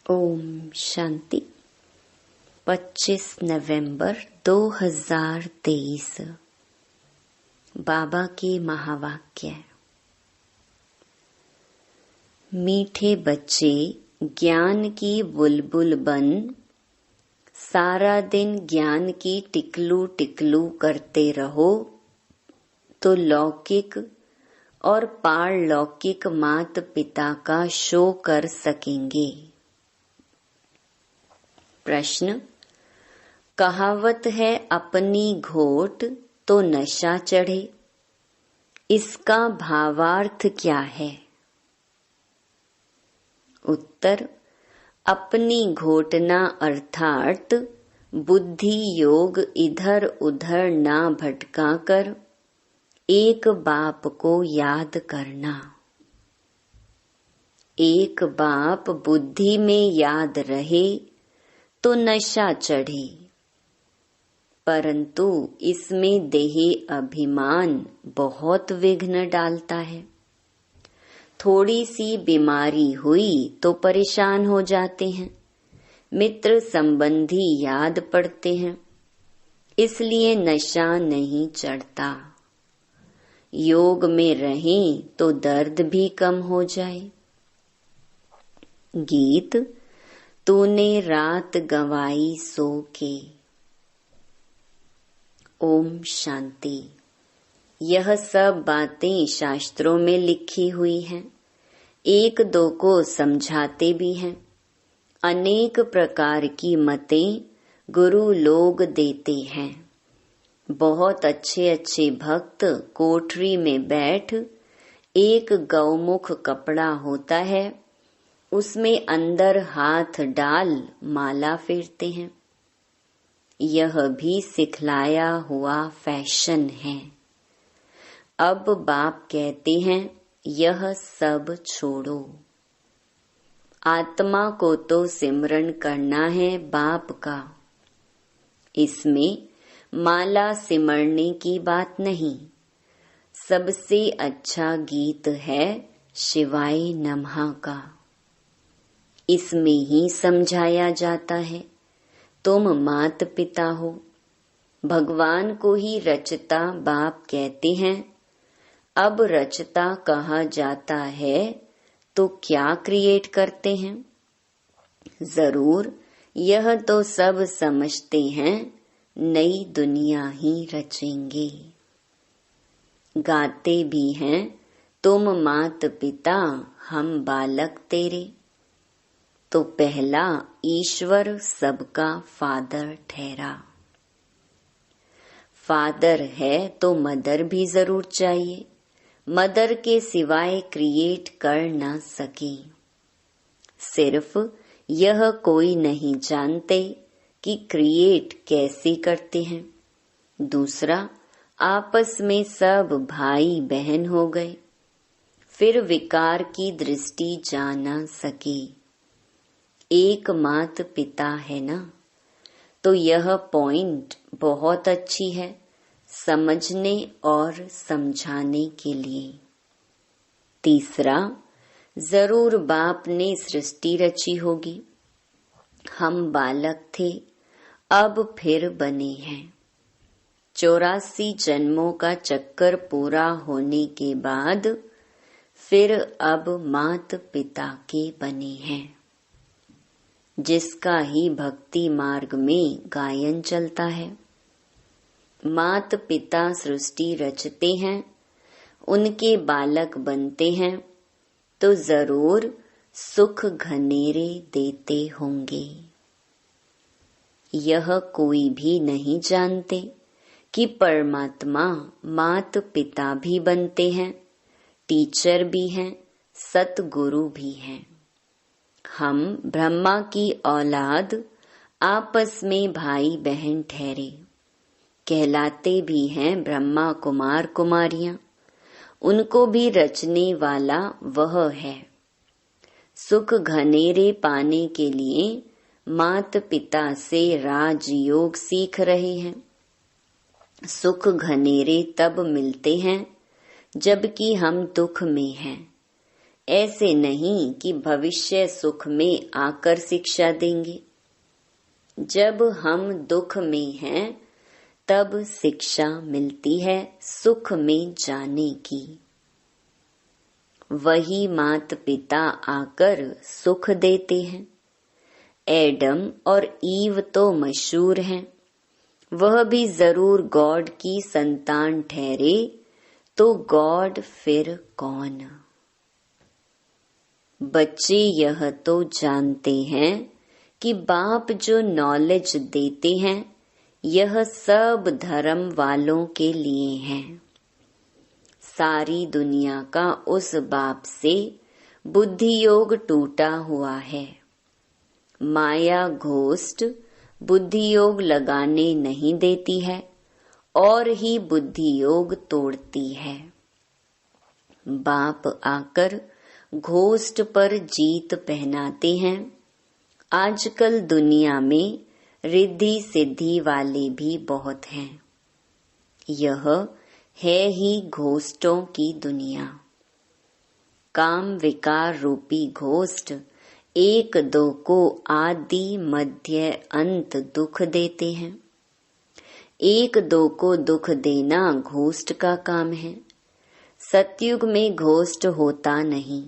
ओम शांति। 25 नवंबर 2023। बाबा के महावाक्य। मीठे बच्चे ज्ञान की बुलबुल बन सारा दिन ज्ञान की टिकलू टिकलू करते रहो तो लौकिक और पारलौकिक माता पिता का शो कर सकेंगे। प्रश्न। कहावत है अपनी घोट तो नशा चढ़े, इसका भावार्थ क्या है? उत्तर। अपनी घोटना अर्थात बुद्धि योग इधर उधर ना भटका कर एक बाप को याद करना। एक बाप बुद्धि में याद रहे तो नशा चढ़े, परंतु इसमें देही अभिमान बहुत विघ्न डालता है। थोड़ी सी बीमारी हुई तो परेशान हो जाते हैं, मित्र संबंधी याद पड़ते हैं, इसलिए नशा नहीं चढ़ता। योग में रहें तो दर्द भी कम हो जाए। गीत। तूने रात गंवाई सो के। ओम शांति। यह सब बातें शास्त्रों में लिखी हुई हैं, एक दो को समझाते भी हैं। अनेक प्रकार की मतें गुरु लोग देते हैं। बहुत अच्छे अच्छे भक्त कोठरी में बैठ एक गौमुख कपड़ा होता है, उसमें अंदर हाथ डाल माला फेरते हैं। यह भी सिखलाया हुआ फैशन है। अब बाप कहते हैं यह सब छोड़ो। आत्मा को तो सिमरन करना है बाप का। इसमें माला सिमरने की बात नहीं। सबसे अच्छा गीत है शिवाय नमः का। इसमें ही समझाया जाता है तुम मात पिता हो। भगवान को ही रचता बाप कहते हैं। अब रचता कहा जाता है तो क्या क्रिएट करते हैं? जरूर यह तो सब समझते हैं, नई दुनिया ही रचेंगे। गाते भी हैं तुम मात पिता हम बालक तेरे। तो पहला ईश्वर सबका फादर ठहरा। फादर है तो मदर भी जरूर चाहिए। मदर के सिवाय क्रिएट कर ना सके। सिर्फ यह कोई नहीं जानते कि क्रिएट कैसे करते हैं। दूसरा, आपस में सब भाई बहन हो गए, फिर विकार की दृष्टि जा ना सके। एक मात पिता है ना, तो यह पॉइंट बहुत अच्छी है समझने और समझाने के लिए। तीसरा, जरूर बाप ने सृष्टि रची होगी। हम बालक थे, अब फिर बने हैं। 84 जन्मों का चक्कर पूरा होने के बाद फिर अब मात पिता के बने हैं। जिसका ही भक्ति मार्ग में गायन चलता है। मात पिता सृष्टि रचते हैं, उनके बालक बनते हैं, तो जरूर सुख घनेरे देते होंगे। यह कोई भी नहीं जानते कि परमात्मा मात पिता भी बनते हैं, टीचर भी हैं, सतगुरु भी हैं। हम ब्रह्मा की औलाद आपस में भाई बहन ठहरे, कहलाते भी हैं ब्रह्मा कुमार कुमारियां। उनको भी रचने वाला वह है। सुख घनेरे पाने के लिए मात पिता से राजयोग सीख रहे हैं। सुख घनेरे तब मिलते हैं जबकि हम दुख में हैं। ऐसे नहीं कि भविष्य सुख में आकर शिक्षा देंगे। जब हम दुख में हैं तब शिक्षा मिलती है सुख में जाने की। वही माता पिता आकर सुख देते हैं। एडम और ईव तो मशहूर हैं, वह भी जरूर गॉड की संतान ठहरे, तो गॉड फिर कौन। बच्चे यह तो जानते हैं कि बाप जो नॉलेज देते हैं यह सब धर्म वालों के लिए है। सारी दुनिया का उस बाप से बुद्धि योग टूटा हुआ है। माया घोस्ट बुद्धि योग लगाने नहीं देती है और ही बुद्धि योग तोड़ती है। बाप आकर घोस्ट पर जीत पहनाते हैं। आजकल दुनिया में रिद्धि सिद्धि वाले भी बहुत हैं। यह है ही घोस्टों की दुनिया। काम विकार रूपी घोस्ट एक दो को आदि मध्य अंत दुख देते हैं। एक दो को दुख देना घोस्ट का काम है। सतयुग में घोस्ट होता नहीं,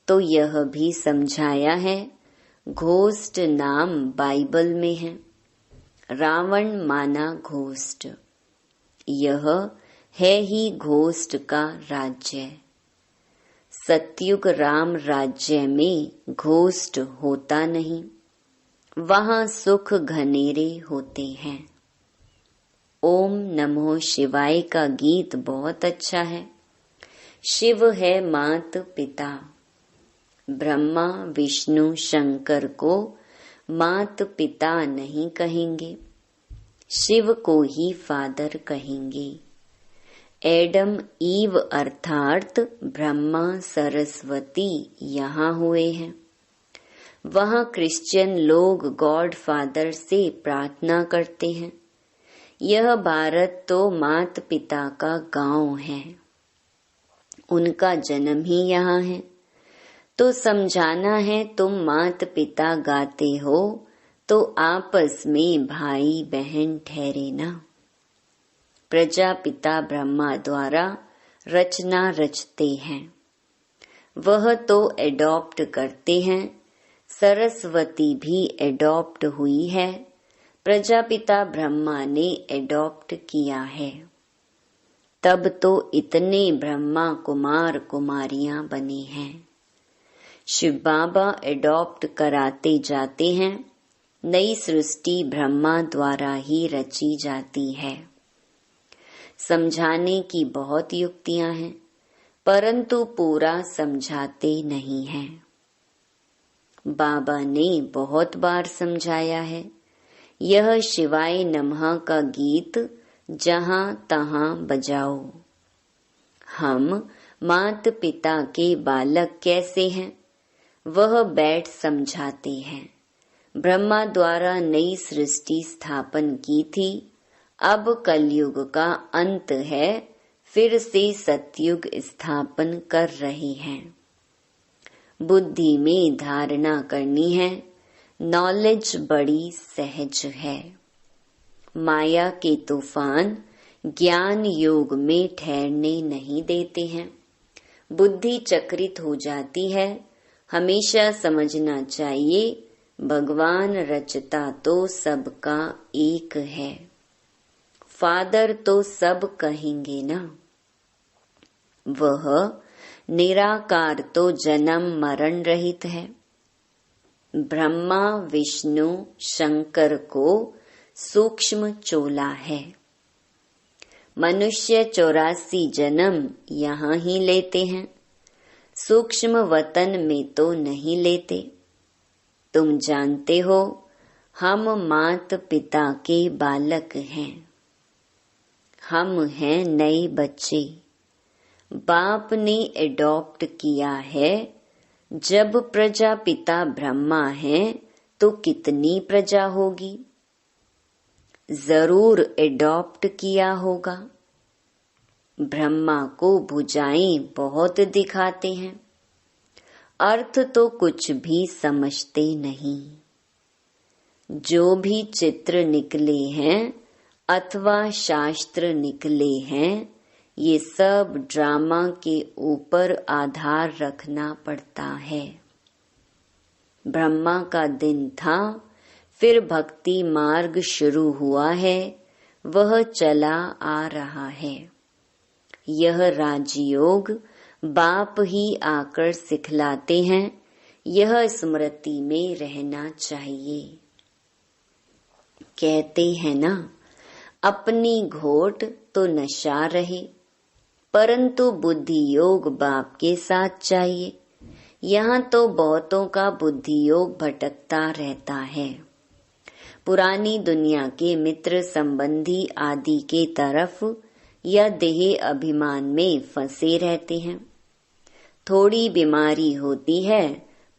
तो यह भी समझाया है। घोस्ट नाम बाइबल में है। रावण माना घोस्ट। यह है ही घोस्ट का राज्य। सतयुग राम राज्य में घोस्ट होता नहीं, वहाँ सुख घनेरे होते हैं। ओम नमो शिवाय का गीत बहुत अच्छा है। शिव है मात पिता। ब्रह्मा विष्णु शंकर को मात पिता नहीं कहेंगे, शिव को ही फादर कहेंगे। एडम ईव अर्थात ब्रह्मा सरस्वती यहाँ हुए हैं। वहाँ क्रिश्चियन लोग गॉड फादर से प्रार्थना करते हैं। यह भारत तो मात पिता का गांव है, उनका जन्म ही यहाँ है। तो समझाना है तुम मात पिता गाते हो तो आपस में भाई बहन ठहरे ना। प्रजापिता ब्रह्मा द्वारा रचना रचते हैं, वह तो एडॉप्ट करते हैं। सरस्वती भी एडॉप्ट हुई है, प्रजापिता ब्रह्मा ने एडॉप्ट किया है। तब तो इतने ब्रह्मा कुमार कुमारियां बने हैं। शिव बाबा एडॉप्ट कराते जाते हैं। नई सृष्टि ब्रह्मा द्वारा ही रची जाती है। समझाने की बहुत युक्तियां हैं, परंतु पूरा समझाते नहीं हैं। बाबा ने बहुत बार समझाया है। यह शिवाय नमः का गीत जहां तहां बजाओ। हम मात पिता के बालक कैसे हैं, वह बैठ समझाते हैं। ब्रह्मा द्वारा नई सृष्टि स्थापन की थी। अब कलयुग का अंत है, फिर से सतयुग स्थापन कर रहे हैं। बुद्धि में धारणा करनी है। नॉलेज बड़ी सहज है। माया के तूफान ज्ञान योग में ठहरने नहीं देते हैं। बुद्धि चक्रित हो जाती है। हमेशा समझना चाहिए भगवान रचता तो सबका एक है। फादर तो सब कहेंगे ना। वह निराकार तो जन्म मरण रहित है। ब्रह्मा विष्णु शंकर को सूक्ष्म चोला है। मनुष्य 84 जन्म यहाँ ही लेते हैं, सूक्ष्म वतन में तो नहीं लेते। तुम जानते हो हम मात पिता के बालक हैं। हम हैं नए बच्चे। बाप ने एडॉप्ट किया है। जब प्रजापिता ब्रह्मा है तो कितनी प्रजा होगी, जरूर एडॉप्ट किया होगा। ब्रह्मा को भुजाएं बहुत दिखाते हैं। अर्थ तो कुछ भी समझते नहीं। जो भी चित्र निकले हैं अथवा शास्त्र निकले हैं, ये सब ड्रामा के ऊपर आधार रखना पड़ता है। ब्रह्मा का दिन था, फिर भक्ति मार्ग शुरू हुआ है, वह चला आ रहा है। यह राजयोग बाप ही आकर सिखलाते हैं, यह स्मृति में रहना चाहिए। कहते हैं ना, अपनी घोट तो नशा रहे, परंतु बुद्धि योग बाप के साथ चाहिए। यहाँ तो बहुतों का बुद्धि योग भटकता रहता है। पुरानी दुनिया के मित्र संबंधी आदि के तरफ या देह अभिमान में फंसे रहते हैं। थोड़ी बीमारी होती है,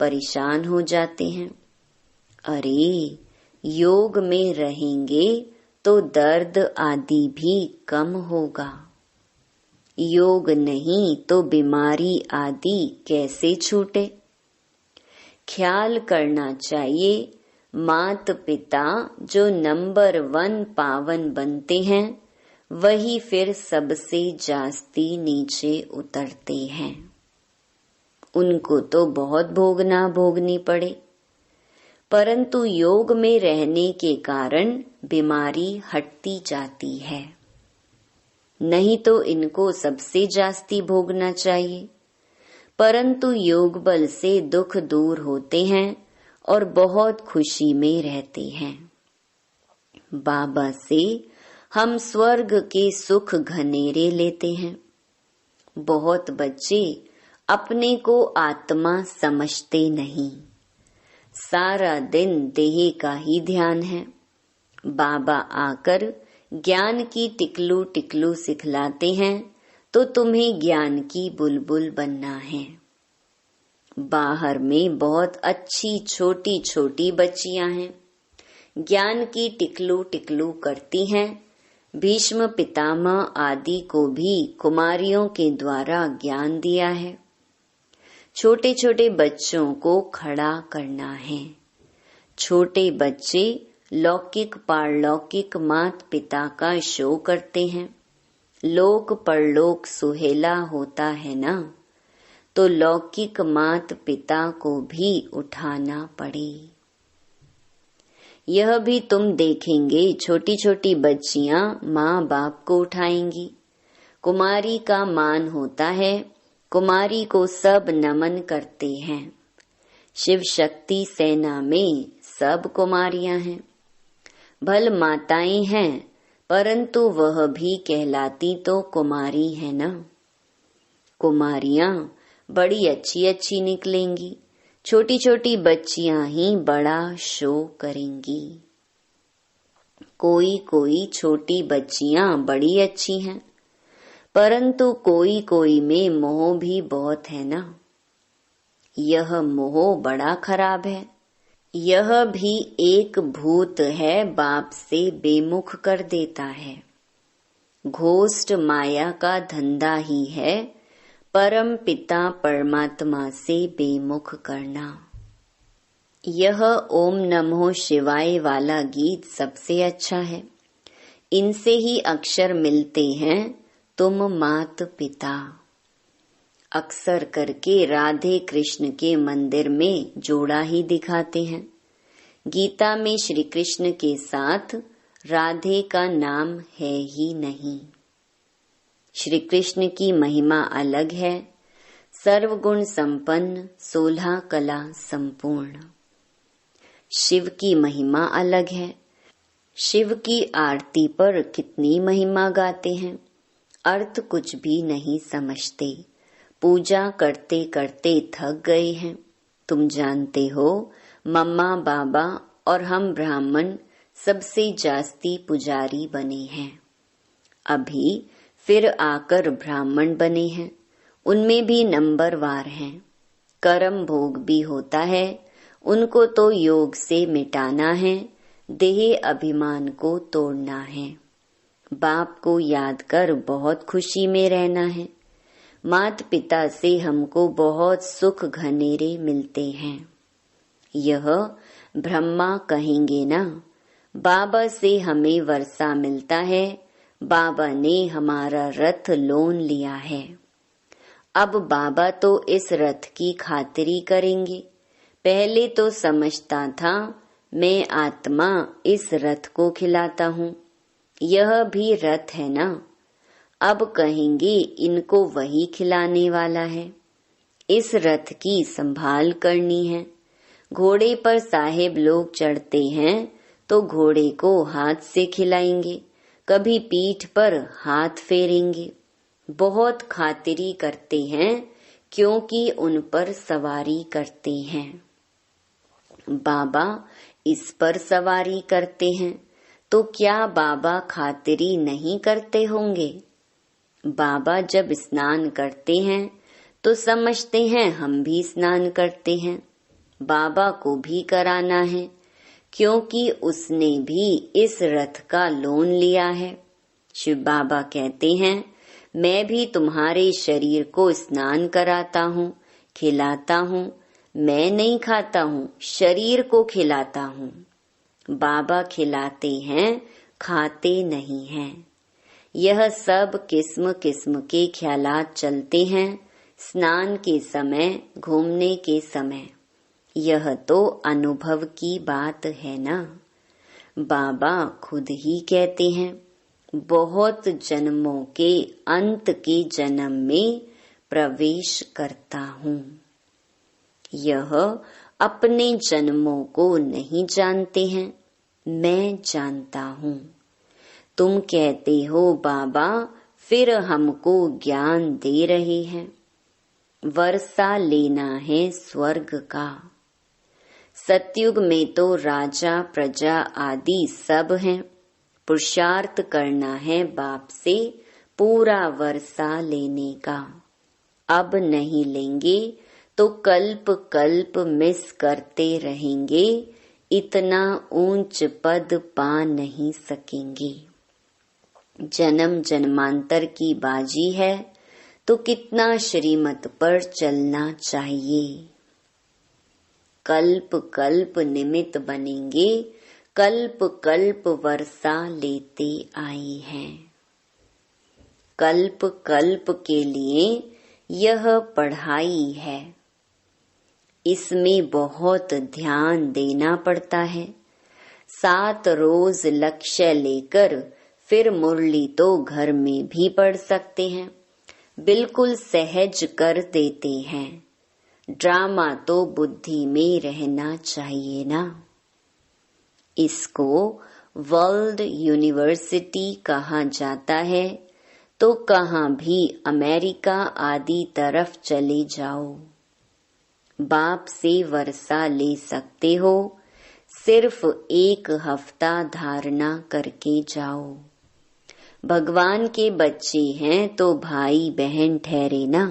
परेशान हो जाते हैं। अरे, योग में रहेंगे तो दर्द आदि भी कम होगा। योग नहीं तो बीमारी आदि कैसे छूटे। ख्याल करना चाहिए, मात पिता जो नंबर 1 पावन बनते हैं, वही फिर सबसे जास्ती नीचे उतरते हैं। उनको तो बहुत भोगनी पड़े, परंतु योग में रहने के कारण बीमारी हटती जाती है। नहीं तो इनको सबसे जास्ती भोगना चाहिए, परंतु योग बल से दुख दूर होते हैं और बहुत खुशी में रहते हैं। बाबा से हम स्वर्ग के सुख घनेरे लेते हैं। बहुत बच्चे अपने को आत्मा समझते नहीं, सारा दिन देह का ही ध्यान है। बाबा आकर ज्ञान की टिकलू टिकलू सिखलाते हैं, तो तुम्हें ज्ञान की बुलबुल बनना है। बाहर में बहुत अच्छी छोटी छोटी बच्चियां हैं, ज्ञान की टिकलू टिकलू करती हैं। भीष्म पितामह आदि को भी कुमारियों के द्वारा ज्ञान दिया है। छोटे छोटे बच्चों को खड़ा करना है। छोटे बच्चे लौकिक पारलौकिक मात पिता का शो करते हैं। लोक परलोक सुहेला होता है ना, तो लौकिक मात पिता को भी उठाना पड़े। यह भी तुम देखेंगे, छोटी छोटी बच्चियां माँ बाप को उठाएंगी। कुमारी का मान होता है, कुमारी को सब नमन करते हैं। शिव शक्ति सेना में सब कुमारियां हैं। भल माताएं हैं, परंतु वह भी कहलाती तो कुमारी है ना। कुमारियां बड़ी अच्छी अच्छी निकलेंगी, छोटी छोटी बच्चियां ही बड़ा शो करेंगी। कोई कोई छोटी बच्चियां बड़ी अच्छी हैं, परंतु कोई कोई में मोह भी बहुत है ना। यह मोह बड़ा खराब है। यह भी एक भूत है, बाप से बेमुख कर देता है। घोस्ट माया का धंधा ही है, परम पिता परमात्मा से बेमुख करना। यह ओम नमो शिवाय वाला गीत सबसे अच्छा है। इनसे ही अक्षर मिलते हैं, तुम मात पिता। अक्सर करके राधे कृष्ण के मंदिर में जोड़ा ही दिखाते हैं। गीता में श्री कृष्ण के साथ राधे का नाम है ही नहीं। श्री कृष्ण की महिमा अलग है, सर्वगुण संपन्न 16 कला संपूर्ण। शिव की महिमा अलग है। शिव की आरती पर कितनी महिमा गाते हैं, अर्थ कुछ भी नहीं समझते। पूजा करते करते थक गए हैं। तुम जानते हो, मम्मा बाबा और हम ब्राह्मण सबसे जास्ती पुजारी बने हैं। अभी फिर आकर ब्राह्मण बने हैं, उनमें भी नंबरवार हैं। कर्म भोग भी होता है, उनको तो योग से मिटाना है, देह अभिमान को तोड़ना है। बाप को याद कर बहुत खुशी में रहना है। माता पिता से हमको बहुत सुख घनेरे मिलते हैं। यह ब्रह्मा कहेंगे ना, बाबा से हमें वर्षा मिलता है, बाबा ने हमारा रथ लोन लिया है। अब बाबा तो इस रथ की खातिरी करेंगे। पहले तो समझता था मैं आत्मा इस रथ को खिलाता हूँ, यह भी रथ है ना। अब कहेंगे इनको वही खिलाने वाला है, इस रथ की संभाल करनी है। घोड़े पर साहेब लोग चढ़ते हैं तो घोड़े को हाथ से खिलाएंगे, कभी पीठ पर हाथ फेरेंगे। बहुत खातिरी करते हैं क्योंकि उन पर सवारी करते हैं। बाबा इस पर सवारी करते हैं तो क्या बाबा खातिरी नहीं करते होंगे? बाबा जब स्नान करते हैं तो समझते हैं हम भी स्नान करते हैं, बाबा को भी कराना है क्योंकि उसने भी इस रथ का लोन लिया है। शिव बाबा कहते हैं मैं भी तुम्हारे शरीर को स्नान कराता हूँ, खिलाता हूँ। मैं नहीं खाता हूँ, शरीर को खिलाता हूँ। बाबा खिलाते हैं, खाते नहीं हैं। यह सब किस्म किस्म के ख्यालात चलते हैं स्नान के समय, घूमने के समय। यह तो अनुभव की बात है ना। बाबा खुद ही कहते हैं बहुत जन्मों के अंत के जन्म में प्रवेश करता हूँ। यह अपने जन्मों को नहीं जानते हैं, मैं जानता हूँ। तुम कहते हो बाबा फिर हमको ज्ञान दे रहे हैं। वर्षा लेना है स्वर्ग का। सतयुग में तो राजा प्रजा आदि सब हैं। पुरुषार्थ करना है बाप से पूरा वर्षा लेने का। अब नहीं लेंगे तो कल्प कल्प मिस करते रहेंगे, इतना ऊंच पद पा नहीं सकेंगे। जन्म जन्मांतर की बाजी है तो कितना श्रीमत पर चलना चाहिए। कल्प कल्प निमित्त बनेंगे, कल्प कल्प वर्षा लेते आई हैं। कल्प कल्प के लिए यह पढ़ाई है, इसमें बहुत ध्यान देना पड़ता है। 7 रोज लक्ष्य लेकर फिर मुरली तो घर में भी पढ़ सकते हैं, बिल्कुल सहज कर देते हैं। ड्रामा तो बुद्धि में रहना चाहिए ना। इसको वर्ल्ड यूनिवर्सिटी कहा जाता है, तो कहाँ भी अमेरिका आदि तरफ चले जाओ, बाप से वर्षा ले सकते हो। सिर्फ 1 हफ्ता धारणा करके जाओ। भगवान के बच्चे हैं तो भाई बहन ठहरे ना।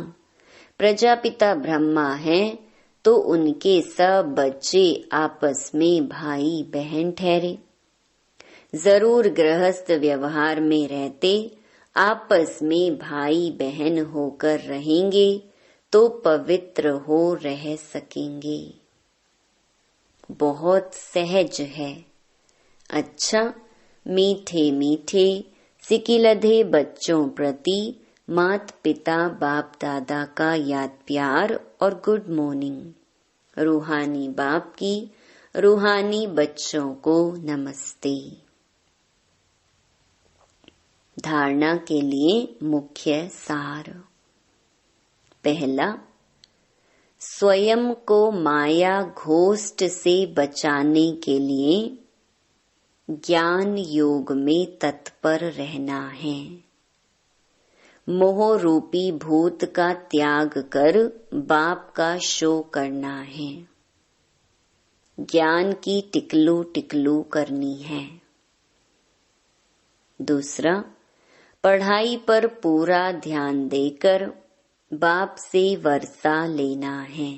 प्रजापिता ब्रह्मा हैं तो उनके सब बच्चे आपस में भाई बहन ठहरे। जरूर गृहस्थ व्यवहार में रहते आपस में भाई बहन होकर रहेंगे तो पवित्र हो रह सकेंगे। बहुत सहज है। अच्छा, मीठे मीठे सिकिलधे बच्चों प्रति मात पिता बाप दादा का याद प्यार और गुड मॉर्निंग। रूहानी बाप की रूहानी बच्चों को नमस्ते। धारणा के लिए मुख्य सार। पहला, स्वयं को माया घोस्ट से बचाने के लिए ज्ञान योग में तत्पर रहना है। मोह रूपी भूत का त्याग कर बाप का शो करना है। ज्ञान की टिकलू टिकलू करनी है। दूसरा, पढ़ाई पर पूरा ध्यान देकर बाप से वर्षा लेना है।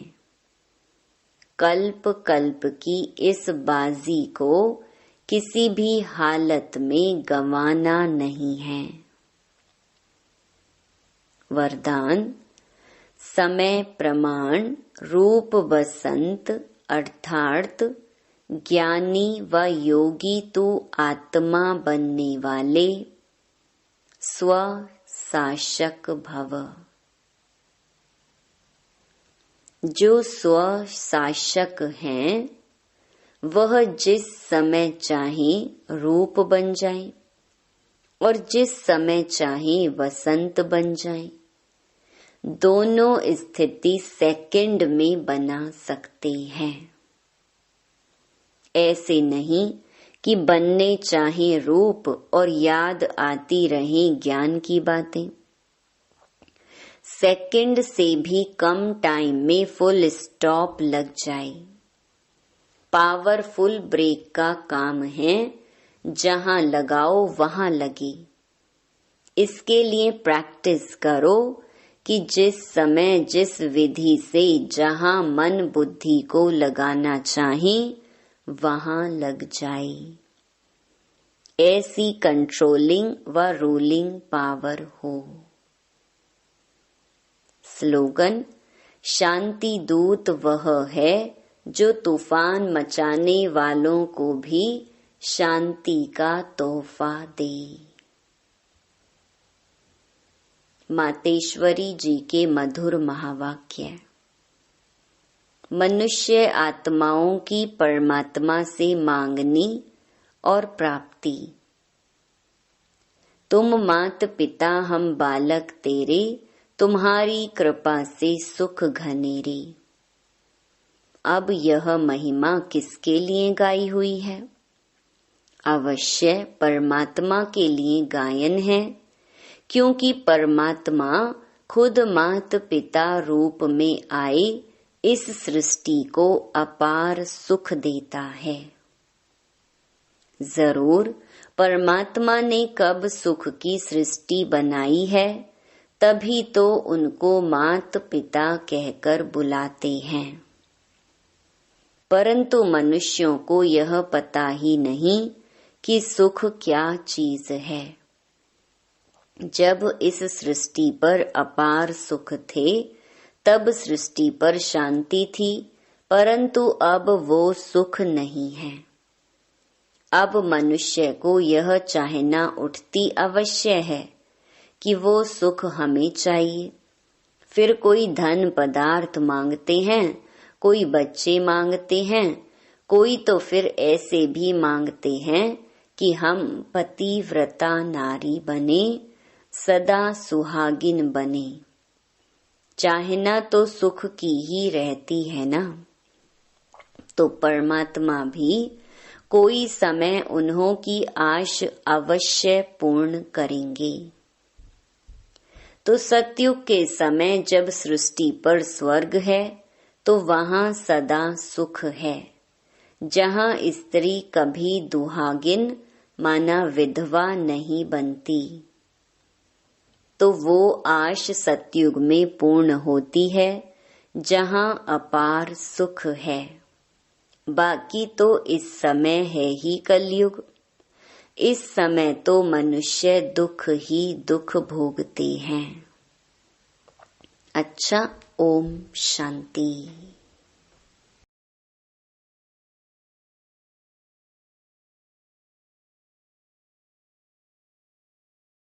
कल्प कल्प की इस बाजी को किसी भी हालत में गंवाना नहीं है। वरदान, समय प्रमाण रूप वसंत अर्थात ज्ञानी व योगी तो आत्मा बनने वाले स्व शासक भव। जो स्व शासक हैं वह जिस समय चाहे रूप बन जाए और जिस समय चाहे वसंत बन जाए। दोनों स्थिति सेकंड में बना सकते हैं। ऐसे नहीं कि बनने चाहे रूप और याद आती रहे ज्ञान की बातें। सेकंड से भी कम टाइम में फुल स्टॉप लग जाए। पावरफुल ब्रेक का काम है, जहां लगाओ वहां लगे। इसके लिए प्रैक्टिस करो कि जिस समय जिस विधि से जहां मन बुद्धि को लगाना चाहे वहां लग जाए। ऐसी कंट्रोलिंग व रूलिंग पावर हो। स्लोगन, शांति दूत वह है जो तूफान मचाने वालों को भी शांति का तोहफा दे। मातेश्वरी जी के मधुर महावाक्य। मनुष्य आत्माओं की परमात्मा से मांगनी और प्राप्ति। तुम मात पिता हम बालक तेरे, तुम्हारी कृपा से सुख घनेरे। अब यह महिमा किसके लिए गाई हुई है? अवश्य परमात्मा के लिए गायन है, क्योंकि परमात्मा खुद मात पिता रूप में आए इस सृष्टि को अपार सुख देता है। जरूर परमात्मा ने कब सुख की सृष्टि बनाई है, तभी तो उनको मात पिता कहकर बुलाते हैं। परंतु मनुष्यों को यह पता ही नहीं कि सुख क्या चीज है। जब इस सृष्टि पर अपार सुख थे तब सृष्टि पर शांति थी, परंतु अब वो सुख नहीं है। अब मनुष्य को यह चाहना उठती अवश्य है कि वो सुख हमें चाहिए। फिर कोई धन पदार्थ मांगते हैं, कोई बच्चे मांगते हैं, कोई तो फिर ऐसे भी मांगते हैं कि हम पतिव्रता नारी बने, सदा सुहागिन बने। चाहना तो सुख की ही रहती है ना। तो परमात्मा भी कोई समय उन्हों की आश अवश्य पूर्ण करेंगे। तो सतयुग के समय जब सृष्टि पर स्वर्ग है तो वहां सदा सुख है, जहां स्त्री कभी दुहागिन माना विधवा नहीं बनती। तो वो आश सतयुग में पूर्ण होती है, जहां अपार सुख है। बाकी तो इस समय है ही कलयुग। इस समय तो मनुष्य दुख ही दुख भोगते हैं। अच्छा, ओम शांति।